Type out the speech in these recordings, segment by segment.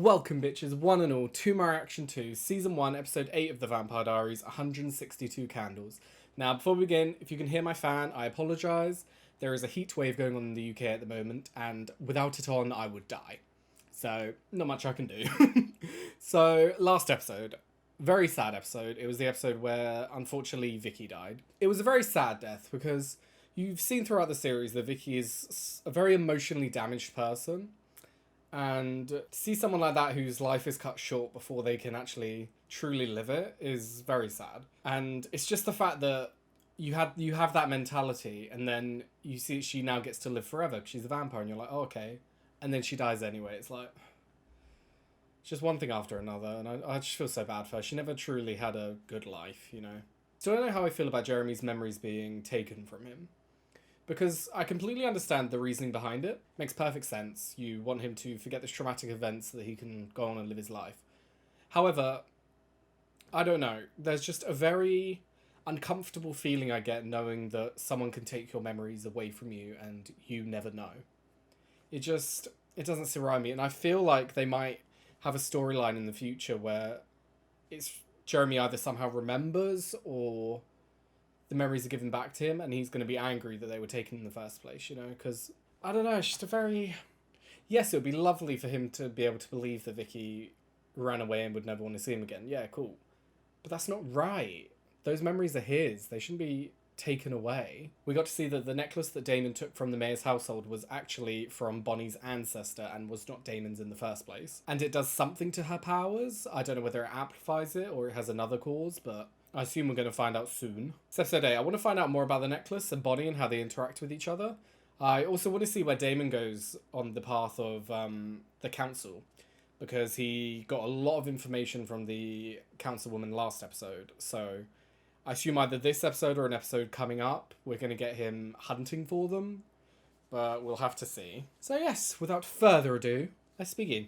Welcome bitches, one and all, to my reaction to Season 1, Episode 8 of the Vampire Diaries, 162 Candles. Now, before we begin, if you can hear my fan, I apologise. There is a heat wave going on in the UK at the moment, and without it on, I would die. So, not much I can do. So, last episode. Very sad episode. It was the episode where, unfortunately, Vicky died. It was a very sad death, because you've seen throughout the series that Vicky is a very emotionally damaged person. And to see someone like that whose life is cut short before they can actually truly live it is very sad. And it's just the fact that you have that mentality, and then you see she now gets to live forever because she's a vampire, and you're like, oh, okay. And then she dies anyway. It's like, it's just one thing after another, and I just feel so bad for her. She never truly had a good life, you know. So I don't know how I feel about Jeremy's memories being taken from him. Because I completely understand the reasoning behind it. Makes perfect sense. You want him to forget this traumatic event so that he can go on and live his life. However, I don't know. There's just a very uncomfortable feeling I get knowing that someone can take your memories away from you and you never know. It doesn't sit right with me. And I feel like they might have a storyline in the future where it's Jeremy either somehow remembers or the memories are given back to him, and he's going to be angry that they were taken in the first place, you know, because, I don't know, it's just a very... Yes, it would be lovely for him to be able to believe that Vicky ran away and would never want to see him again. Yeah, cool. But that's not right. Those memories are his. They shouldn't be taken away. We got to see that the necklace that Damon took from the mayor's household was actually from Bonnie's ancestor and was not Damon's in the first place. And it does something to her powers. I don't know whether it amplifies it or it has another cause, but I assume we're going to find out soon. It's episode 8. I want to find out more about the necklace and Bonnie and how they interact with each other. I also want to see where Damon goes on the path of the council, because he got a lot of information from the councilwoman last episode. So I assume either this episode or an episode coming up, we're going to get him hunting for them. But we'll have to see. So yes, without further ado, let's begin.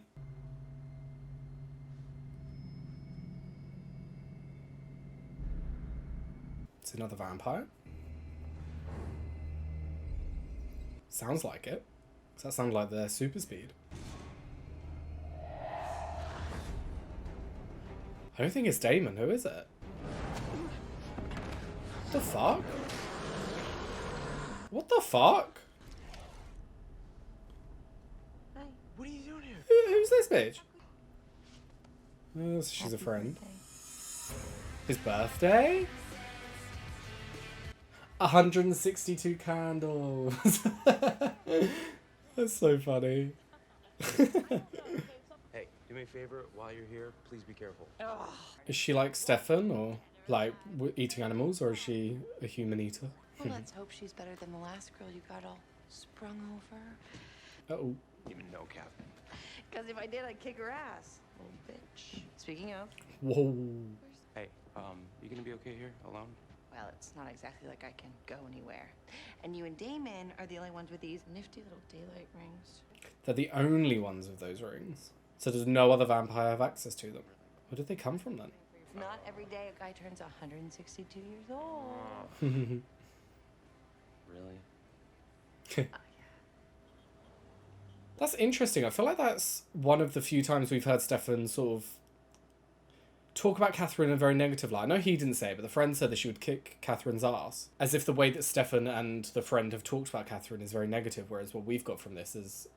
It's another vampire. Sounds like it. Does that sound like their super speed? I don't think it's Damon. Who is it? What the fuck? What the fuck? Hi. What are you doing here? Who's this bitch? Oh, so she's a friend. His birthday? 162 candles. That's so funny. Hey, do me a favor, while you're here, please be careful. Is she like Stefan, or like eating animals, or is she a human eater? Well, let's hope she's better than the last girl you got all sprung over. Uh-oh. Even know, Captain. Because if I did, I'd kick her ass. Little bitch. Speaking of, Whoa. Hey, you gonna be okay here, alone? well, it's not exactly like I can go anywhere. And you and Damon are the only ones with these nifty little daylight rings. They're the only ones with those rings. So does no other vampire have access to them? Where did they come from then? Not every day a guy turns 162 years old. Really? That's interesting. I feel like that's one of the few times we've heard Stefan sort of talk about Catherine in a very negative light. I know he didn't say it, but the friend said that she would kick Catherine's ass. As if the way that Stefan and the friend have talked about Catherine is very negative, whereas what we've got from this is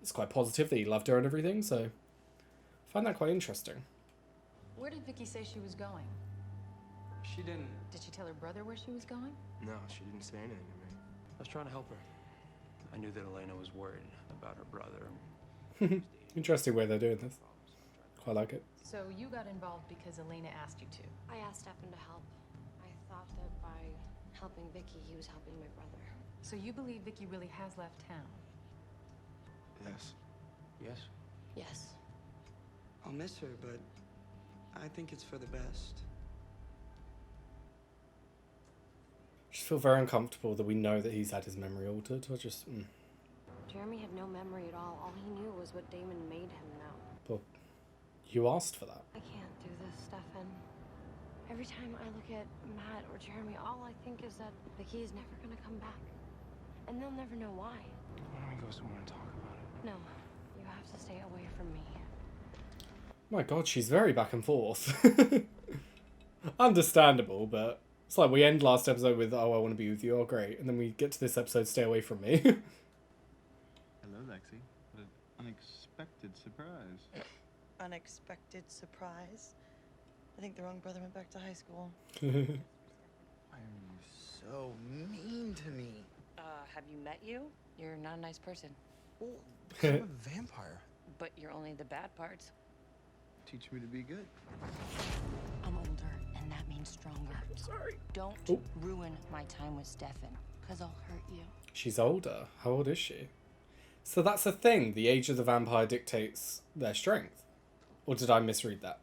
it's quite positive, that he loved her and everything, so I find that quite interesting. Where did Vicky say she was going? She didn't. Did she tell her brother where she was going? No, she didn't say anything to me. I was trying to help her. I knew that Elena was worried about her brother. Interesting way they're doing this. Quite like it. So you got involved because Elena asked you to. I asked Stefan to help. I thought that by helping Vicky, he was helping my brother. So you believe Vicky really has left town? Yes. Yes? Yes. I'll miss her, but I think it's for the best. I just feel very uncomfortable that we know that he's had his memory altered. I just... Jeremy had no memory at all. All he knew was what Damon made him know. But you asked for that. I can't do this, Stefan. Every time I look at Matt or Jeremy, all I think is that Vicky is never gonna come back. And they'll never know why. Why don't we go somewhere and talk about it? No, you have to stay away from me. My god, she's very back and forth. Understandable, but it's like we end last episode with, oh, I want to be with you, oh great. And then we get to this episode, stay away from me. Hello, Lexi. What an unexpected surprise. Unexpected surprise. I think the wrong brother went back to high school. Why are you so mean to me? Have you met you? You're not a nice person. Well, I'm a vampire. But you're only the bad parts. Teach me to be good. I'm older, and that means stronger. I'm sorry. Don't ruin my time with Stefan, because I'll hurt you. She's older. How old is she? So that's a thing. The age of the vampire dictates their strength. Or did I misread that?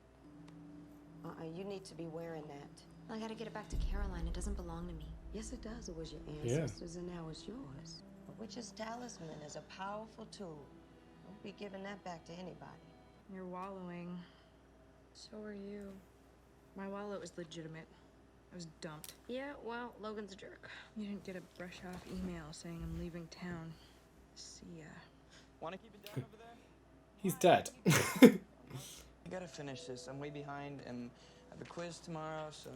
You need to be wearing that. I gotta get it back to Caroline. It doesn't belong to me. Yes, it does. It was your Yeah. ancestors, and now it's yours. A witch's talisman is a powerful tool. Don't be giving that back to anybody. You're wallowing. So are you. My wallet was legitimate. I was dumped. Yeah, well, Logan's a jerk. You didn't get a brush off email saying I'm leaving town. See ya. Wanna keep it down over there? He's dead. I gotta finish this. I'm way behind, and I have a quiz tomorrow, so...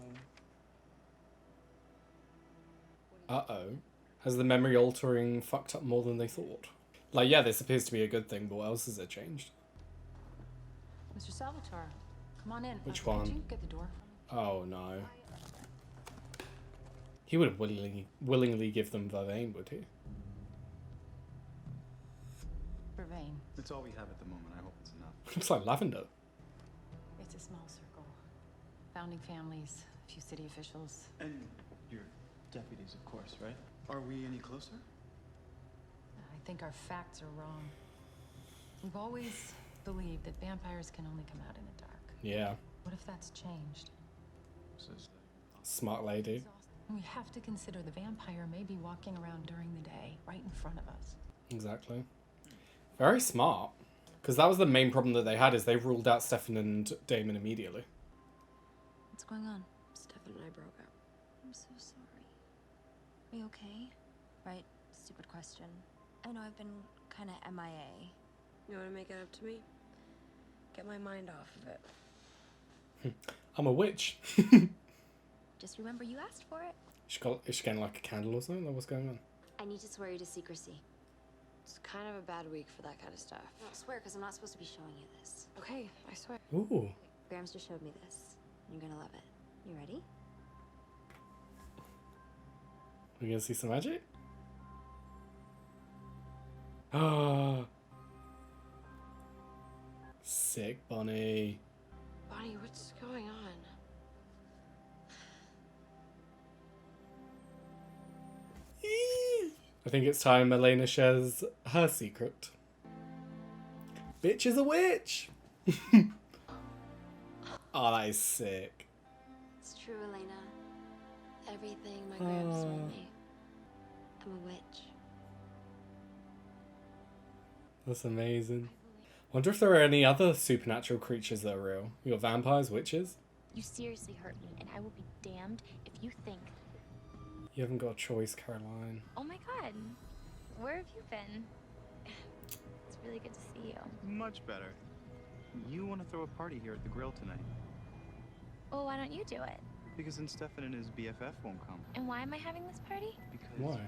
Uh-oh. Has the memory altering fucked up more than they thought? Like, yeah, this appears to be a good thing, but what else has it changed? Mr. Salvatore, come on in. Which Could one? you get the door? Oh, no. He wouldn't willingly give them Vervain, would he? Vervain. It's all we have at the moment. I hope it's enough. Looks like lavender. It's a small circle. Founding families, a few city officials. And your deputies, of course, right? Are we any closer? I think our facts are wrong. We've always believed that vampires can only come out in the dark. Yeah. What if that's changed? Smart lady. We have to consider the vampire may be walking around during the day, right in front of us. Exactly. Very smart. Because that was the main problem that they had, is they ruled out Stefan and Damon immediately. What's going on? Stefan and I broke up. I'm so sorry. Are you okay? Right, stupid question. I know I've been kind of MIA. You want to make it up to me? Get my mind off of it. I'm a witch. Just remember you asked for it. Is she getting like a candle or something? Or what's going on? I need to swear you to secrecy. It's kind of a bad week for that kind of stuff. I swear, because I'm not supposed to be showing you this. Okay, I swear. Ooh. Grams just showed me this. You're gonna love it. You ready? We gonna see some magic? Ah. Sick, Bonnie. Bonnie, what's going on? I think it's time Elena shares her secret. Bitch is a witch! Oh, that is sick. It's true, Elena. Everything my Grams told me. I'm a witch. That's amazing. Wonder if there are any other supernatural creatures that are real. You got vampires, witches? You seriously hurt me, and I will be damned if you think... You haven't got a choice, Caroline. Oh my god, where have you been? It's really good to see you. Much better. You want to throw a party here at the grill tonight? Well, why don't you do it? Because then Stefan and his BFF won't come. And why am I having this party? Because Why?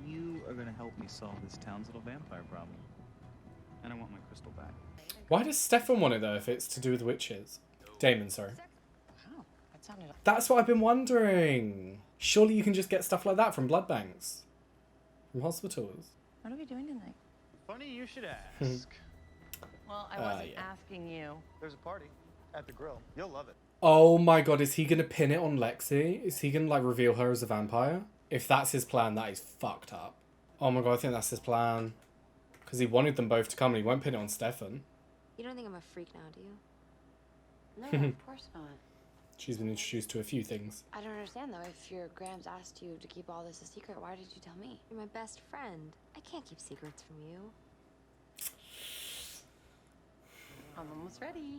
you are going to help me solve this town's little vampire problem. And I want my crystal back. Why does Stefan want it though if it's to do with witches? Damon, sorry. Wow, that sounded like... That's what I've been wondering. Surely you can just get stuff like that from blood banks. From hospitals. What are we doing tonight? Funny you should ask. Well, I wasn't yeah. asking you. There's a party at the grill. You'll love it. Oh my god, is he gonna pin it on Lexi? Is he gonna like reveal her as a vampire? If that's his plan, that is fucked up. Oh my god, I think that's his plan. Because he wanted them both to come and he won't pin it on Stefan. You don't think I'm a freak now, do you? No, of course not. She's been introduced to a few things. I don't understand, though. If your Grams asked you to keep all this a secret, why did you tell me? You're my best friend. I can't keep secrets from you. I'm almost ready.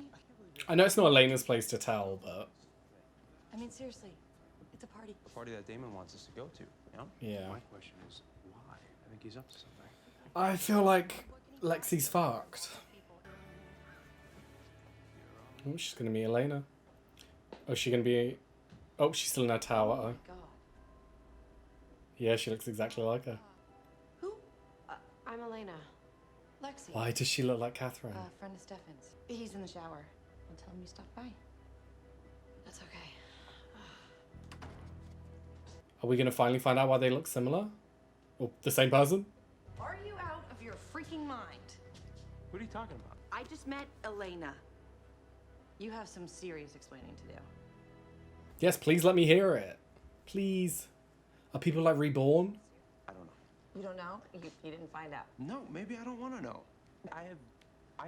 I know it's not Elena's place to tell, but... I mean, seriously, it's a party. A party that Damon wants us to go to, you know? Yeah. My question is, why? I think he's up to something. I feel like Lexi's fucked. Oh, she's gonna be Elena. Oh, she's gonna be... Oh, she's still in her tower. Oh my god. Yeah, she looks exactly like her. Who? I'm Elena. Lexi. Why does she look like Catherine? Friend of Stefan's. He's in the shower. I'll tell him you stopped by. That's okay. Are we gonna finally find out why they look similar? Or the same person? Are you out of your freaking mind? What are you talking about? I just met Elena. You have some serious explaining to do. Yes, please let me hear it. Please. Are people like reborn? I don't know. You don't know? You didn't find out. No, maybe I don't want to know. I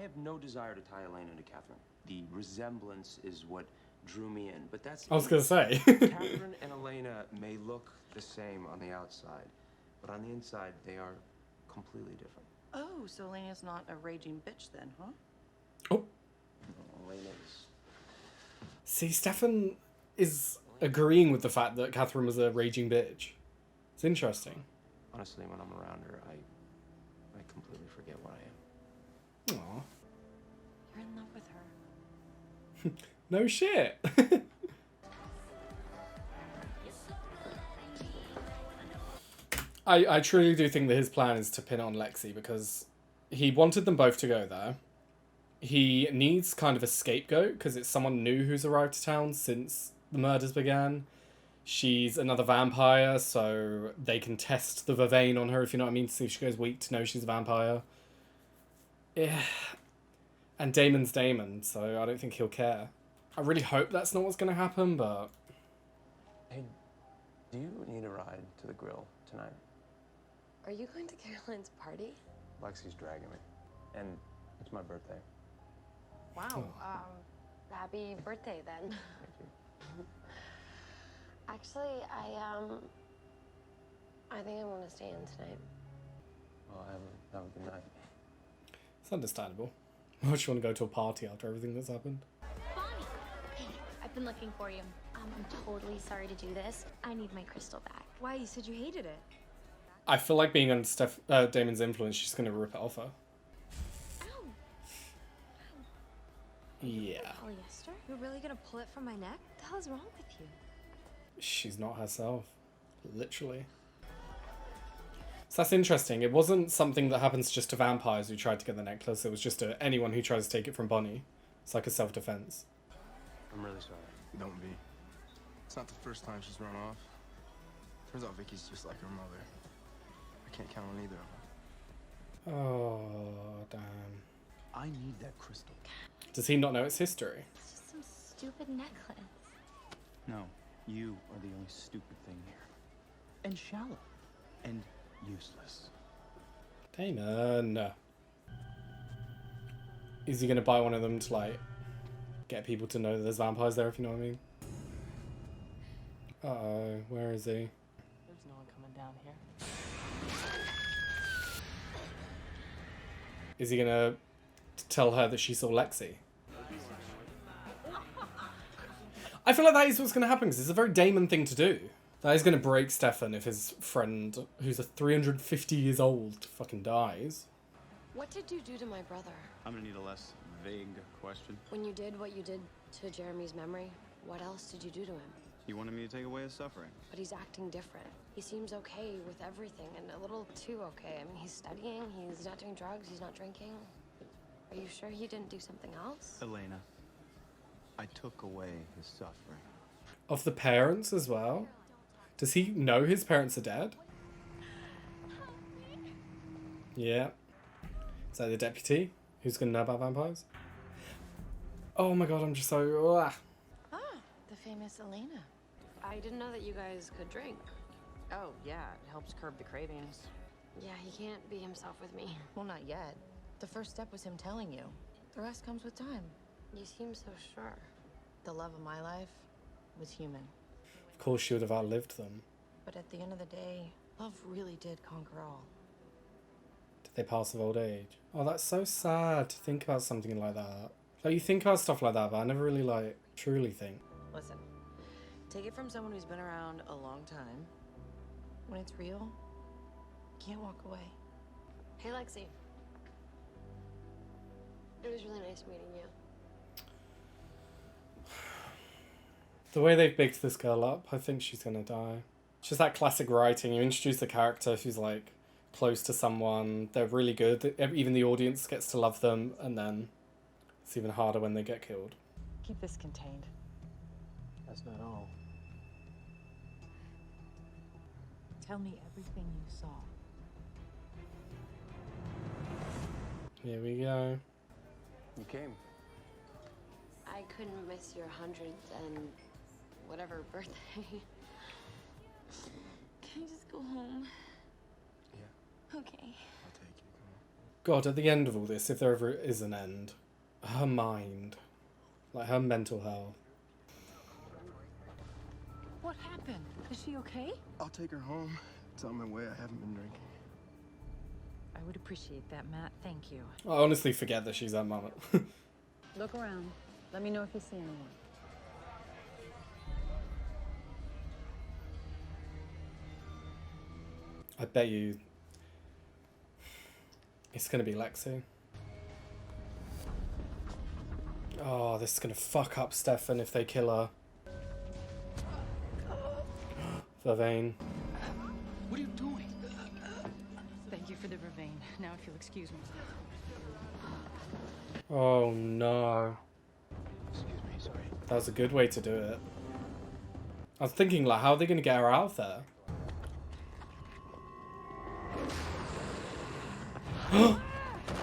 have no desire to tie Elena to Catherine. The resemblance is what drew me in, but that's... I was gonna say. Catherine and Elena may look the same on the outside, but on the inside, they are completely different. Oh, so Elena's not a raging bitch then, huh? Oh. No, Elena's... See, Stefan is agreeing with the fact that Catherine was a raging bitch. It's interesting. Honestly, when I'm around her, I completely forget what I am. Aww. You're in love with her. No shit. I truly do think that his plan is to pin it on Lexi because he wanted them both to go there. He needs kind of a scapegoat because it's someone new who's arrived to town since the murders began. She's another vampire, so they can test the vervain on her, if you know what I mean, to see if she goes weak to know she's a vampire. Yeah. And Damon's Damon, so I don't think he'll care. I really hope that's not what's going to happen, but... Hey, do you need a ride to the grill tonight? Are you going to Caroline's party? Lexi's dragging me, and it's my birthday. Wow. Happy birthday then. Thank you. Actually, I think I want to stay in tonight. Well, have a good night. It's understandable. Why would you want to go to a party after everything that's happened? Bonnie! Hey, I've been looking for you. I'm totally sorry to do this. I need my crystal back. Why? You said you hated it. I feel like being under Damon's influence, she's going to rip it off her. Ow! Yeah. Polyester? You're really gonna pull it from my neck? What the hell is wrong with you? She's not herself. Literally. So that's interesting. It wasn't something that happens just to vampires who tried to get the necklace. It was just to anyone who tries to take it from Bonnie. It's like a self-defense. I'm really sorry. Don't be. It's not the first time she's run off. Turns out Vicky's just like her mother. I can't count on either of them. Oh, damn. I need that crystal. Does he not know its history? It's just some stupid necklace. No, you are the only stupid thing here. And shallow. And useless. Damon. Is he going to buy one of them to, like, get people to know that there's vampires there, if you know what I mean? Uh-oh, where is he? There's no one coming down here. Is he going to tell her that she saw Lexi? I feel like that is what's going to happen, because it's a very Damon thing to do. That is going to break Stefan if his friend, who's a 350 years old, fucking dies. What did you do to my brother? I'm gonna need a less vague question. When you did what you did to Jeremy's memory, what else did you do to him? You wanted me to take away his suffering. But he's acting different. He seems okay with everything, and a little too okay. I mean, he's studying, he's not doing drugs, he's not drinking. Are you sure you didn't do something else? Elena, I took away his suffering. Of the parents as well? Does he know his parents are dead? Yeah. Is that the deputy? Who's going to know about vampires? Oh my god, I'm just so... Ah, the famous Elena. I didn't know that you guys could drink. Oh, yeah, it helps curb the cravings. Yeah, he can't be himself with me. Well, not yet. The first step was him telling you. The rest comes with time. You seem so sure. The love of my life was human. Of course she would have outlived them. But at the end of the day, love really did conquer all. Did they pass of old age? Oh, that's so sad to think about something like that. Like, you think about stuff like that, but I never really, like, truly think. Listen, take it from someone who's been around a long time. When it's real, you can't walk away. Hey, Lexi. It was really nice meeting you. The way they've bigged this girl up, I think she's gonna die. It's just that classic writing. You introduce a character who's like close to someone, they're really good, even the audience gets to love them, and then it's even harder when they get killed. Keep this contained. That's not all. Tell me everything you saw. Here we go. You came. I couldn't miss your 100th and whatever birthday. Can I just go home? Yeah. Okay. I'll take you. Come on. God, at the end of all this, if there ever is an end, her mind, like her mental health. What happened? Is she okay? I'll take her home. It's on my way. I haven't been drinking. I would appreciate that, Matt. Thank you. I honestly forget that she's that mama. Look around. Let me know if you see anyone. I bet you it's gonna be Lexi. Oh, this is gonna fuck up Stefan if they kill her. Vervain. What are you doing? Thank you for the vervain. Now, if you'll excuse me. Oh no. Excuse me, sorry. That was a good way to do it. I was thinking, like, how are they gonna get her out of there?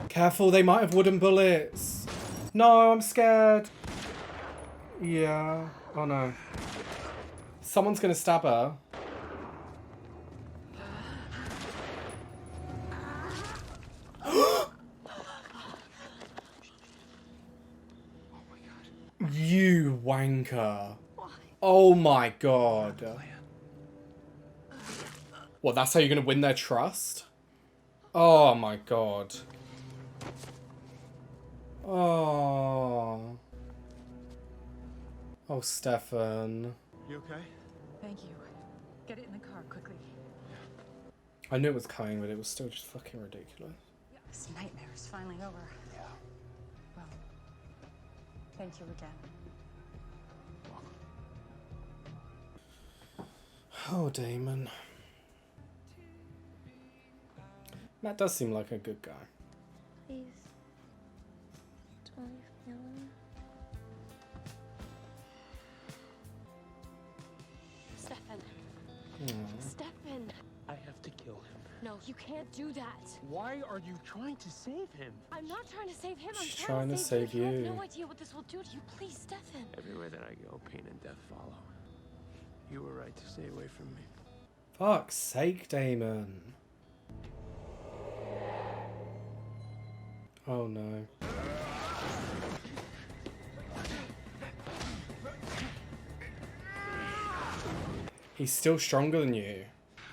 Careful, they might have wooden bullets. No, I'm scared. Yeah. Oh no. Someone's gonna stab her. You wanker. Oh my god. What, that's how you're gonna win their trust? Oh my god. Oh. Oh, Stefan. You okay? Thank you. Get it in the car quickly. I knew it was coming, but it was still just fucking ridiculous. This nightmare is finally over. Yeah. Well, thank you again. Oh, Damon. Matt does seem like a good guy. Please. Don't leave me alone. Stefan. Stefan. I have to kill him. No, you can't do that. Why are you trying to save him? I'm not trying to save him. She's I'm trying to save you. you. You have no idea what this will do to you. Please, Stefan. Everywhere that I go, pain and death follow. You were right to stay away from me. Fuck's sake, Damon. Oh no. He's still stronger than you.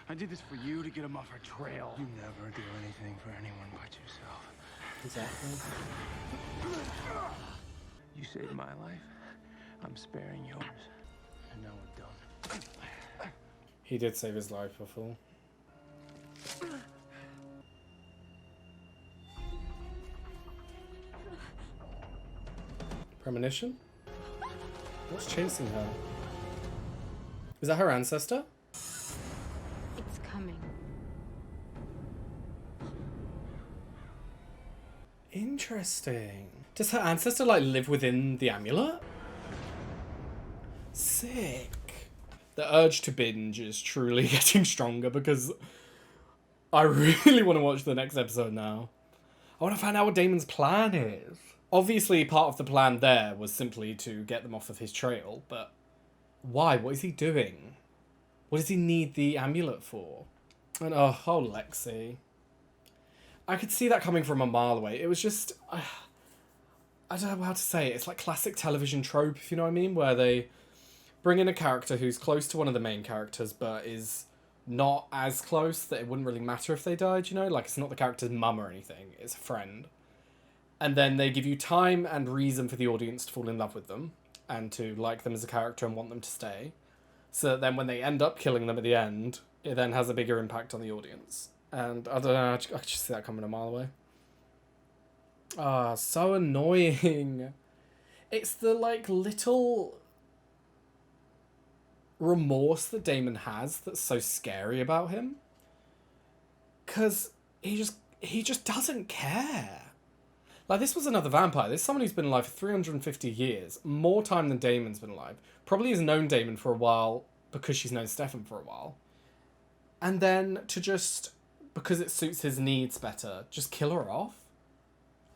I did this for you to get him off our trail. You never do anything for anyone but yourself. Exactly. You saved my life. I'm sparing yours. And now we're done. He did save his life before. Premonition? What's chasing her? Is that her ancestor? It's coming. Interesting. Does her ancestor, like, live within the amulet? Sick. The urge to binge is truly getting stronger because I really want to watch the next episode now. I want to find out what Damon's plan is. Obviously, part of the plan there was simply to get them off of his trail, but why? What is he doing? What does he need the amulet for? And oh, Lexi. I could see that coming from a mile away. It was just... I don't know how to say it. It's like classic television trope, if you know what I mean, where they bring in a character who's close to one of the main characters, but is not as close that it wouldn't really matter if they died, you know? Like, it's not the character's mum or anything. It's a friend. And then they give you time and reason for the audience to fall in love with them and to like them as a character and want them to stay. So that then when they end up killing them at the end, it then has a bigger impact on the audience. And I don't know, I could just see that coming a mile away. Ah, so annoying. It's the, like, little remorse that Damon has that's so scary about him. Because he just doesn't care. Like, this was another vampire. This is someone who's been alive for 350 years. More time than Damon's been alive. Probably has known Damon for a while because she's known Stefan for a while. And then to just, because it suits his needs better, just kill her off?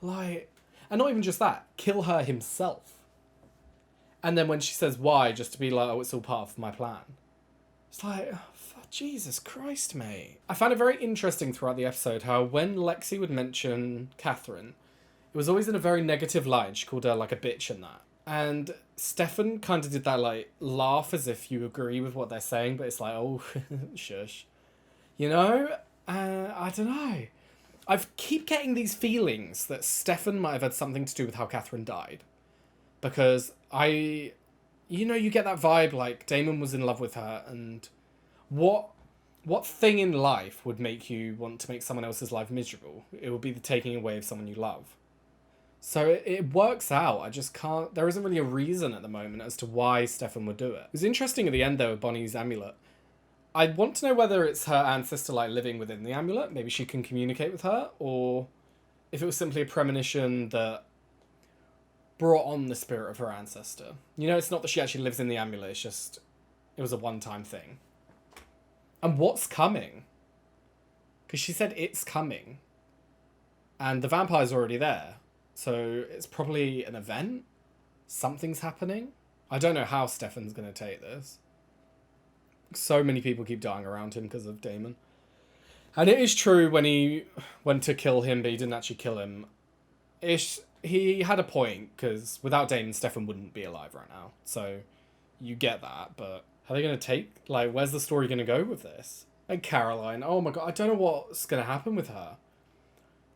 Like, and not even just that, kill her himself. And then when she says why, just to be like, oh, it's all part of my plan. It's like, oh, Jesus Christ, mate. I found it very interesting throughout the episode how when Lexi would mention Catherine, it was always in a very negative light. She called her like a bitch and that. And Stefan kind of did that like laugh as if you agree with what they're saying, but it's like, oh, shush. You know? I don't know. I keep getting these feelings that Stefan might have had something to do with how Catherine died. Because you get that vibe like Damon was in love with her, and what thing in life would make you want to make someone else's life miserable? It would be the taking away of someone you love. So it works out. I just can't... There isn't really a reason at the moment as to why Stefan would do it. It was interesting at the end, though, with Bonnie's amulet. I want to know whether it's her ancestor, like, living within the amulet. Maybe she can communicate with her. Or if it was simply a premonition that brought on the spirit of her ancestor. You know, it's not that she actually lives in the amulet. It's just... It was a one-time thing. And what's coming? Because she said it's coming. And the vampire's already there. So it's probably an event? Something's happening? I don't know how Stefan's going to take this. So many people keep dying around him because of Damon. And it is true when he went to kill him, but he didn't actually kill him. He had a point, because without Damon, Stefan wouldn't be alive right now. So you get that, but how are they going to take... Like, where's the story going to go with this? And Caroline, oh my god, I don't know what's going to happen with her.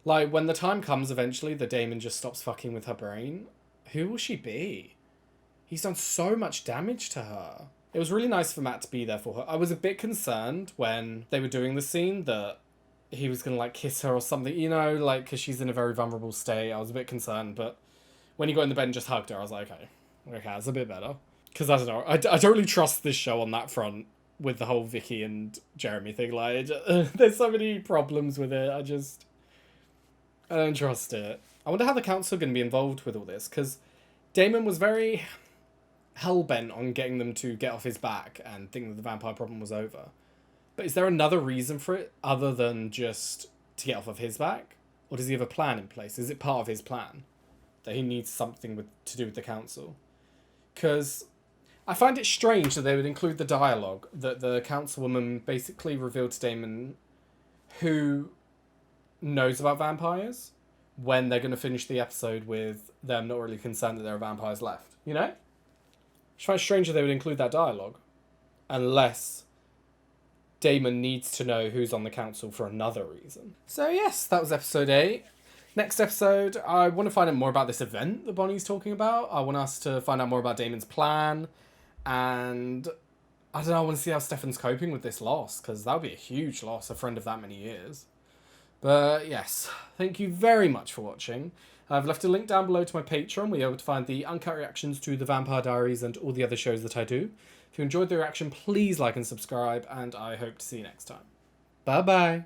Like, when the time comes eventually that Damon just stops fucking with her brain, who will she be? He's done so much damage to her. It was really nice for Matt to be there for her. I was a bit concerned when they were doing the scene that he was going to, like, kiss her or something, you know, like, because she's in a very vulnerable state. I was a bit concerned, but when he got in the bed and just hugged her, I was like, okay, that's a bit better. Because, I don't know, I don't really trust this show on that front with the whole Vicky and Jeremy thing. Like, there's so many problems with it. I don't trust it. I wonder how the council are going to be involved with all this, because Damon was very hell-bent on getting them to get off his back and think that the vampire problem was over. But is there another reason for it other than just to get off of his back? Or does he have a plan in place? Is it part of his plan that he needs something to do with the council? Because I find it strange that they would include the dialogue that the councilwoman basically revealed to Damon who knows about vampires when they're going to finish the episode with them not really concerned that there are vampires left. You know? I find it strange that they would include that dialogue. Unless Damon needs to know who's on the council for another reason. So yes, that was episode 8. Next episode, I want to find out more about this event that Bonnie's talking about. I want us to find out more about Damon's plan. And I don't know, I want to see how Stefan's coping with this loss. Because that would be a huge loss, a friend of that many years. But yes, thank you very much for watching. I've left a link down below to my Patreon where you're able to find the uncut reactions to the Vampire Diaries and all the other shows that I do. If you enjoyed the reaction, please like and subscribe, and I hope to see you next time. Bye-bye.